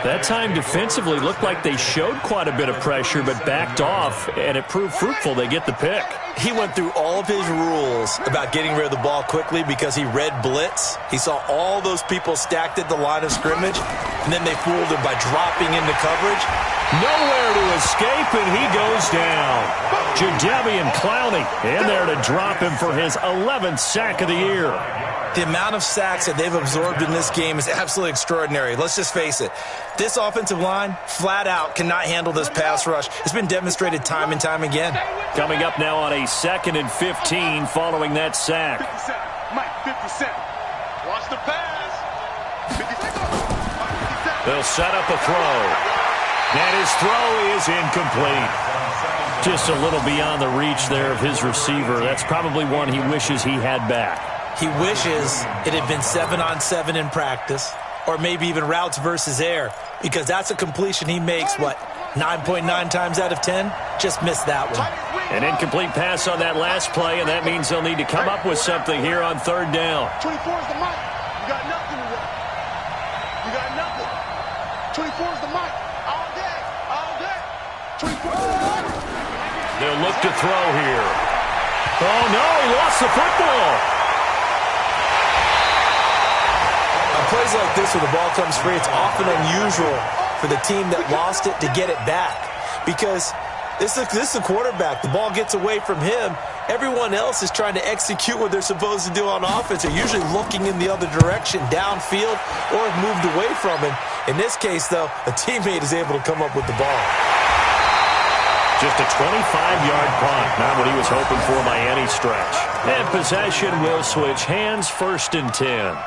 That time defensively looked like they showed quite a bit of pressure but backed off, and it proved fruitful. They get the pick. He went through all of his rules about getting rid of the ball quickly because he read blitz. He saw all those people stacked at the line of scrimmage, and then they fooled him by dropping into coverage. Nowhere to escape, and he goes down. Jadeveon Clowney in there to drop him for his 11th sack of the year. The amount of sacks that they've absorbed in this game is absolutely extraordinary. Let's just face it. This offensive line, flat out, cannot handle this pass rush. It's been demonstrated time and time again. Coming up now on a 2nd and 15 following that sack. 50 cent. Mike, 50 cent. Watch the pass. 50 cent. They'll set up a throw. And his throw is incomplete. Just a little beyond the reach there of his receiver. That's probably one he wishes he had back. He wishes it had been 7-on-7 in practice, or maybe even routes versus air, because that's a completion he makes, 9.9 times out of 10? Just missed that one. An incomplete pass on that last play, and that means they'll need to come up with something here on 3rd down. 24 is the mic. You got nothing to work. You got nothing. 24 is the mic. All day. All day. 24 is the mic. They'll look to throw here. Oh, no, he lost the football. Plays like this where the ball comes free, it's often unusual for the team that lost it to get it back, because this is a quarterback. The ball gets away from him. Everyone else is trying to execute what they're supposed to do on offense. They're usually looking in the other direction, downfield, or have moved away from him. In this case, though, a teammate is able to come up with the ball. Just a 25-yard punt, not what he was hoping for by any stretch. And possession will switch hands, 1st and 10.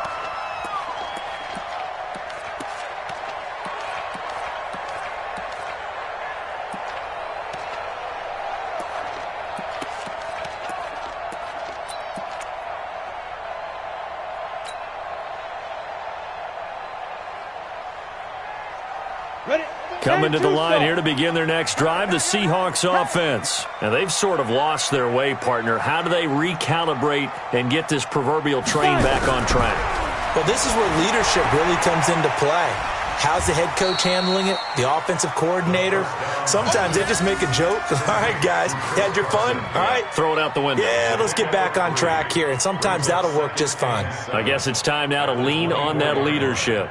Coming to the line here to begin their next drive, the Seahawks offense. And they've sort of lost their way, partner. How do they recalibrate and get this proverbial train back on track? Well, this is where leadership really comes into play. How's the head coach handling it? The offensive coordinator? Sometimes they just make a joke. All right, guys, you had your fun? All right. Throw it out the window. Yeah, let's get back on track here. And sometimes that'll work just fine. I guess it's time now to lean on that leadership.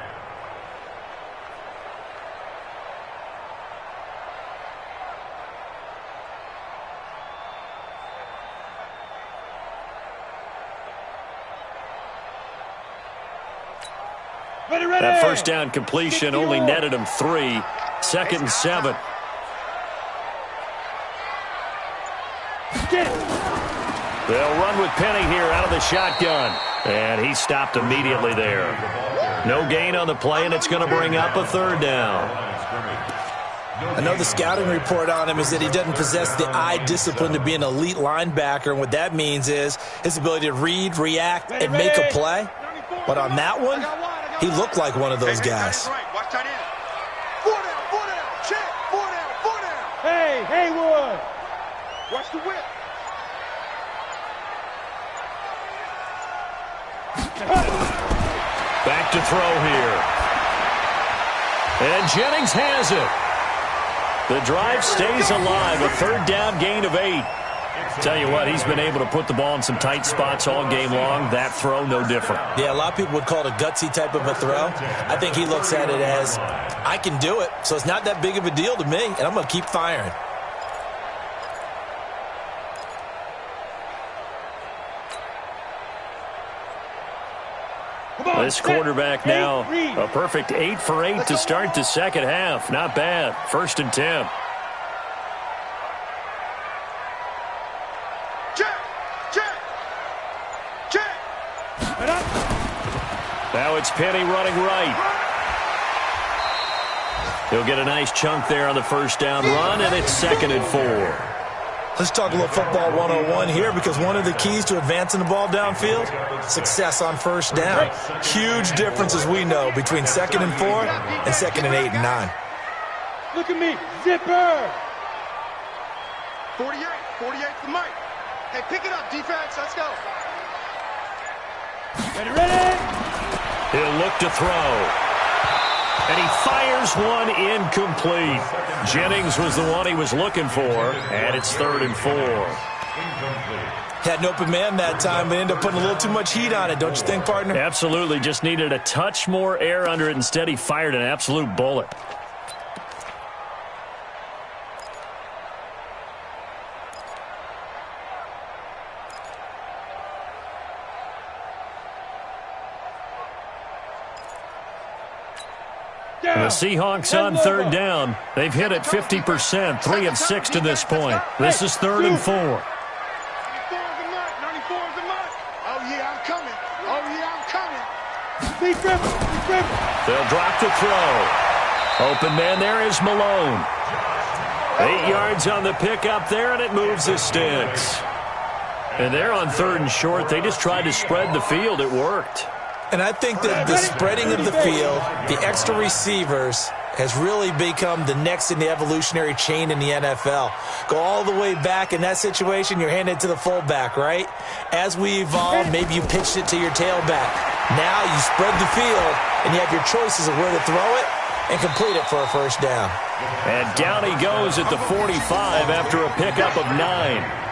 That 1st down completion only netted him 3. 2nd and 7. They'll run with Penny here out of the shotgun. And he stopped immediately there. No gain on the play, and it's going to bring up a 3rd down. I know the scouting report on him is that he doesn't possess the eye discipline to be an elite linebacker, and what that means is his ability to read, react, and make a play. But on that one, he looked like one of those guys. Watch tight end. 4 down, 4 down. Check. 4 down, 4 down. Hey, Haywood. Watch the whip. Back to throw here. And Jennings has it. The drive stays alive. A 3rd down gain of 8. Tell you what, he's been able to put the ball in some tight spots all game long. That throw, no different. Yeah, a lot of people would call it a gutsy type of a throw. I think he looks at it as, I can do it, so it's not that big of a deal to me, and I'm going to keep firing. This quarterback now a perfect 8 for 8 to start the second half. Not bad. 1st and 10. Now it's Penny running right. He'll get a nice chunk there on the first down run, and it's 2nd and 4. Let's talk a little football 101 here, because one of the keys to advancing the ball downfield, success on first down. Huge difference, as we know, between 2nd and 4 and 2nd and 8 and 9. Look at me, zipper. 48 for Mike. Hey, pick it up, defense. Let's go. Ready? He'll look to throw. And he fires one incomplete. Jennings was the one he was looking for, and it's 3rd and 4. Had an open man that time, but ended up putting a little too much heat on it, don't you think, partner? Absolutely. Just needed a touch more air under it. Instead, he fired an absolute bullet. The Seahawks on 3rd down. They've hit it 50%, 3 of 6 to this point. This is 3rd and 4. 94's a mark. Oh, yeah, I'm coming. They'll drop the throw. Open man there is Malone. 8 yards on the pickup there, and it moves the sticks. And they're on 3rd and short. They just tried to spread the field. It worked. And I think that the spreading of the field, the extra receivers, has really become the next in the evolutionary chain in the NFL. Go all the way back in that situation, you're handed to the fullback, right? As we evolve, maybe you pitched it to your tailback. Now you spread the field, and you have your choices of where to throw it and complete it for a first down. And down he goes at the 45 after a pickup of 9.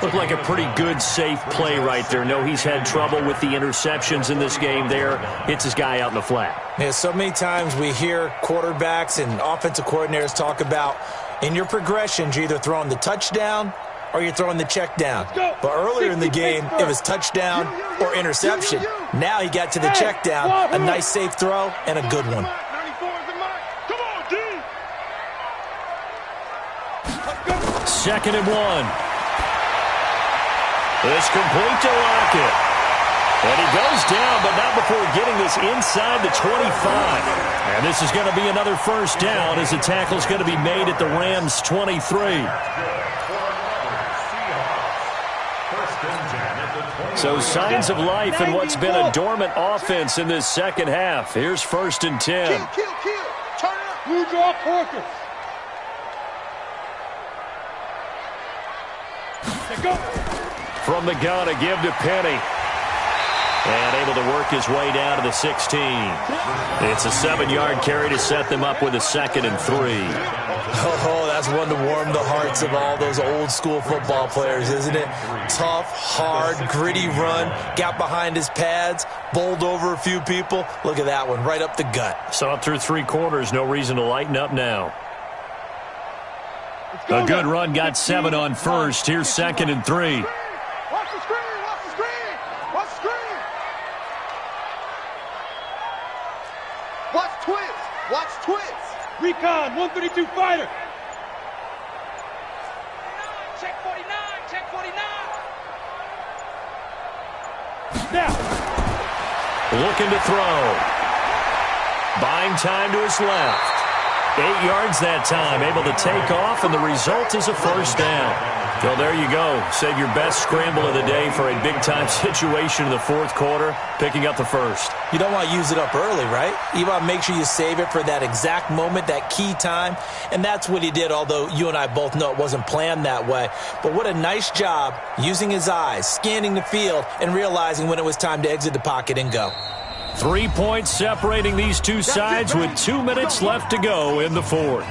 Looked like a pretty good, safe play right there. No, he's had trouble with the interceptions in this game there. Hits his guy out in the flat. Yeah, so many times we hear quarterbacks and offensive coordinators talk about in your progressions, you're either throwing the touchdown or you're throwing the check down. But earlier in the game, it was touchdown or interception. Now he got to the check down, a nice safe throw, and a good one. 2nd and 1. It's complete to Lockett. And he goes down, but not before getting this inside the 25. And this is going to be another first down as the tackle is going to be made at the Rams' 23. So signs of life in what's been a dormant offense in this second half. Here's 1st and 10. Kill. Turn it up. Blue draw Porkers. Go. From the gun, a give to Penny. And able to work his way down to the 16. It's a 7-yard carry to set them up with a 2nd and 3. Oh, that's one to warm the hearts of all those old-school football players, isn't it? Tough, hard, gritty run. Got behind his pads, bowled over a few people. Look at that one, right up the gut. Saw it through 3 quarters. No reason to lighten up now. A good run, got 7 on first. Here's 2nd and 3. Watch the screen. Watch twist. Recon, 132 fighter. Check 49. Now. Looking to throw. Buying time to his left. 8 yards that time, able to take off, and the result is a first down. Well, there you go. Save your best scramble of the day for a big-time situation in the 4th quarter, picking up the first. You don't want to use it up early, right? You want to make sure you save it for that exact moment, that key time, and that's what he did, although you and I both know it wasn't planned that way. But what a nice job using his eyes, scanning the field, and realizing when it was time to exit the pocket and go. 3 points separating these two sides with 2 minutes left to go in the 4th.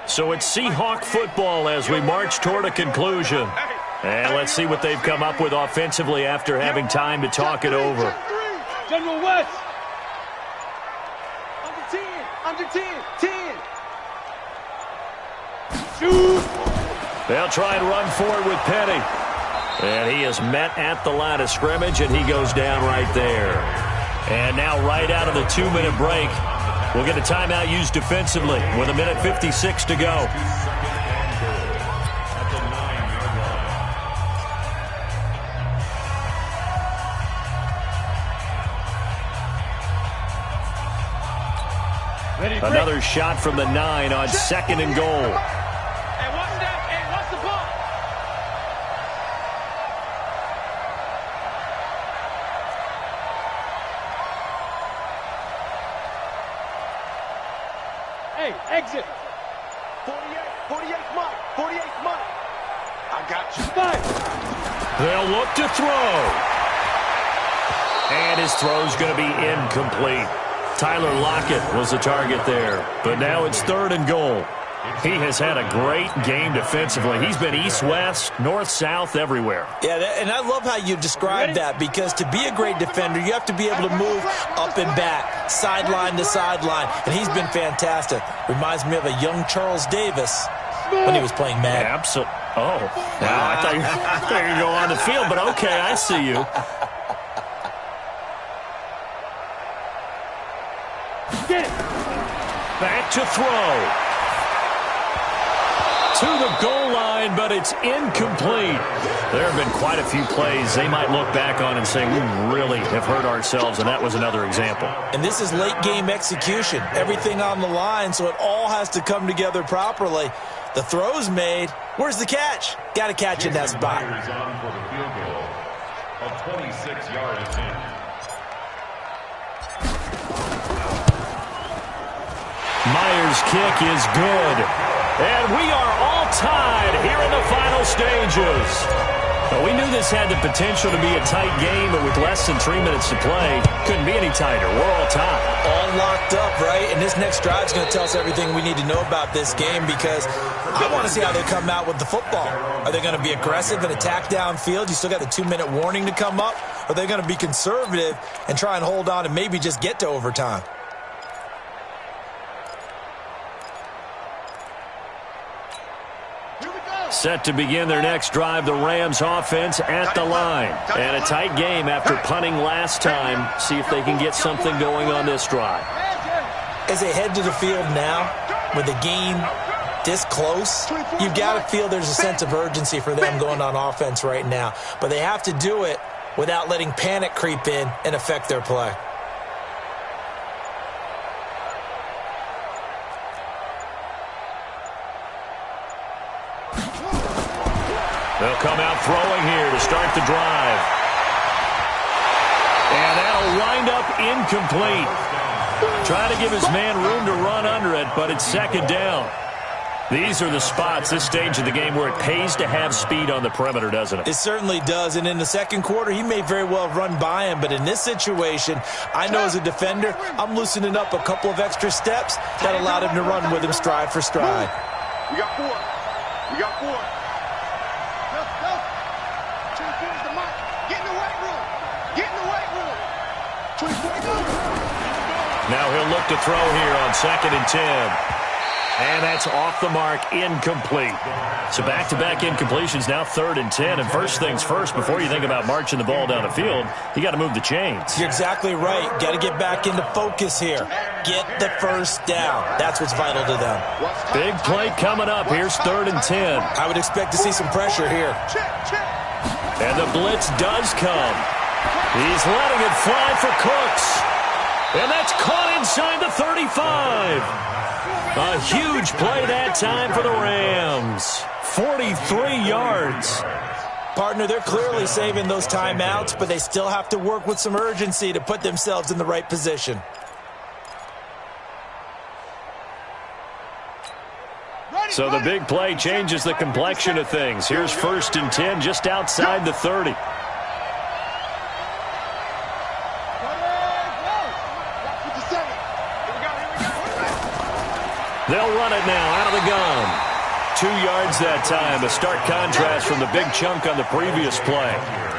So it's Seahawk football as we march toward a conclusion. And let's see what they've come up with offensively after having time to talk it over. General West. Under 10. 10. Shoot. They'll try and run forward with Petty. And he is met at the line of scrimmage, and he goes down right there. And now right out of the 2-minute break, we'll get a timeout used defensively with 1:56 to go. Another shot from the 9 on 2nd and goal. Hey, what's that? Hey, what's the ball? Hey, exit. 48 Mike. 48 Mike. I got you. Five. They'll look to throw. And his throw's going to be incomplete. Tyler Lockett was the target there. But now it's 3rd and goal. He has had a great game defensively. He's been east-west, north-south, everywhere. Yeah, and I love how you describe that, because to be a great defender, you have to be able to move up and back, sideline to sideline, and he's been fantastic. Reminds me of a young Charles Davis when he was playing Madden. Absolutely. Oh, wow, I thought you were going to go on the field, but okay, I see you. Get it. Back to throw. To the goal line, but it's incomplete. There have been quite a few plays they might look back on and say, we really have hurt ourselves, and that was another example. And this is late-game execution. Everything on the line, so it all has to come together properly. The throw's made. Where's the catch? Got to catch in that spot. On for the field goal. A 26-yard attempt. Myers' kick is good. And we are all tied here in the final stages. Well, we knew this had the potential to be a tight game, but with less than 3 minutes to play, couldn't be any tighter. We're all tied. All locked up, right? And this next drive is going to tell us everything we need to know about this game, because I want to see how they come out with the football. Are they going to be aggressive and attack downfield? You still got the 2-minute warning to come up? Or are they going to be conservative and try and hold on and maybe just get to overtime? Set to begin their next drive, the Rams offense at the line. And a tight game after punting last time. See if they can get something going on this drive. As they head to the field now, with the game this close, you've got to feel there's a sense of urgency for them going on offense right now. But they have to do it without letting panic creep in and affect their play. They'll come out throwing here to start the drive. And that'll wind up incomplete. Trying to give his man room to run under it, but it's 2nd down. These are the spots, this stage of the game, where it pays to have speed on the perimeter, doesn't it? It certainly does, and in the second quarter, he may very well run by him, but in this situation, I know as a defender, I'm loosening up a couple of extra steps that allowed him to run with him stride for stride. We got 4. We got 4. Let's go. 24's the mic. Get in the weight room. Get in the weight room. 24. Now he'll look to throw here on 2nd and 10. And that's off the mark, incomplete. So back-to-back incompletions, now 3rd and 10. And first things first, before you think about marching the ball down the field, you got to move the chains. You're exactly right. Got to get back into focus here. Get the first down. That's what's vital to them. Big play coming up. Here's 3rd and 10. I would expect to see some pressure here. And the blitz does come. He's letting it fly for Cooks. And that's caught inside the 35. A huge play that time for the Rams. 43 yards. Partner, they're clearly saving those timeouts, but they still have to work with some urgency to put themselves in the right position. So the big play changes the complexion of things. Here's 1st and 10 just outside the 30. They'll run it now out of the gun. 2 yards that time. A stark contrast from the big chunk on the previous play.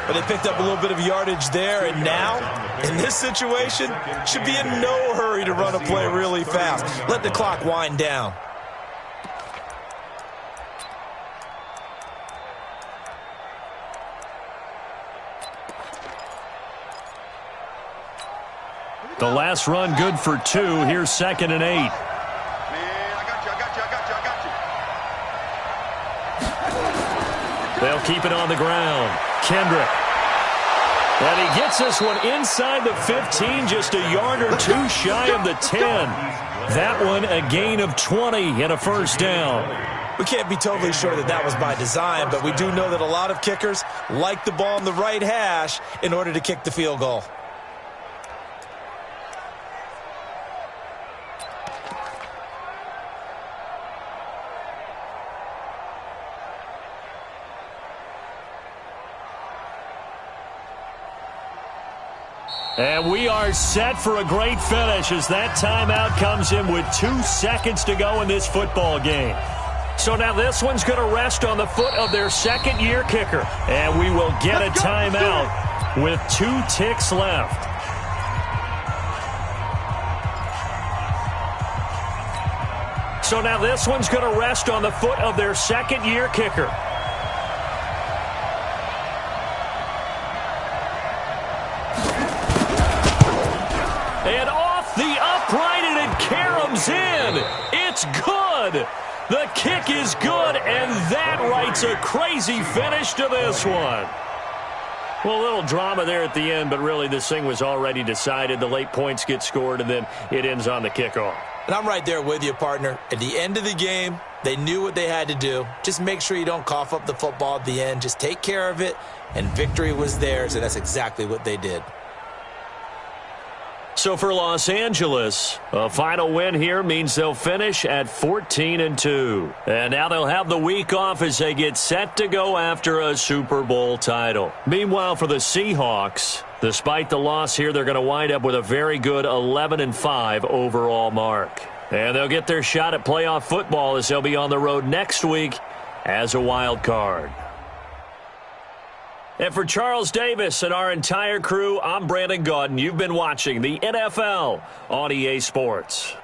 But they picked up a little bit of yardage there, and now, in this situation, should be in no hurry to run a play really fast. Let the clock wind down. The last run good for 2. Here's 2nd and 8. Man, I got you. They'll keep it on the ground. Kendrick. And he gets this one inside the 15, just a yard or 2 shy of the 10. That one a gain of 20 and a first down. We can't be totally sure that that was by design, but we do know that a lot of kickers like the ball on the right hash in order to kick the field goal. And we are set for a great finish as that timeout comes in with 2 seconds to go in this football game. So now this one's going to rest on the foot of their second-year kicker. And we will get a timeout with 2 ticks left. So now this one's going to rest on the foot of their second-year kicker. And off the upright, and it caroms in. It's good. The kick is good, and that writes a crazy finish to this one. Well, a little drama there at the end, but really this thing was already decided. The late points get scored, and then it ends on the kickoff. And I'm right there with you, partner. At the end of the game, they knew what they had to do. Just make sure you don't cough up the football at the end. Just take care of it, and victory was theirs, and that's exactly what they did. So for Los Angeles, a final win here means they'll finish at 14-2. And now they'll have the week off as they get set to go after a Super Bowl title. Meanwhile, for the Seahawks, despite the loss here, they're going to wind up with a very good 11-5 overall mark. And they'll get their shot at playoff football as they'll be on the road next week as a wild card. And for Charles Davis and our entire crew, I'm Brandon Gaudin. You've been watching the NFL on EA Sports.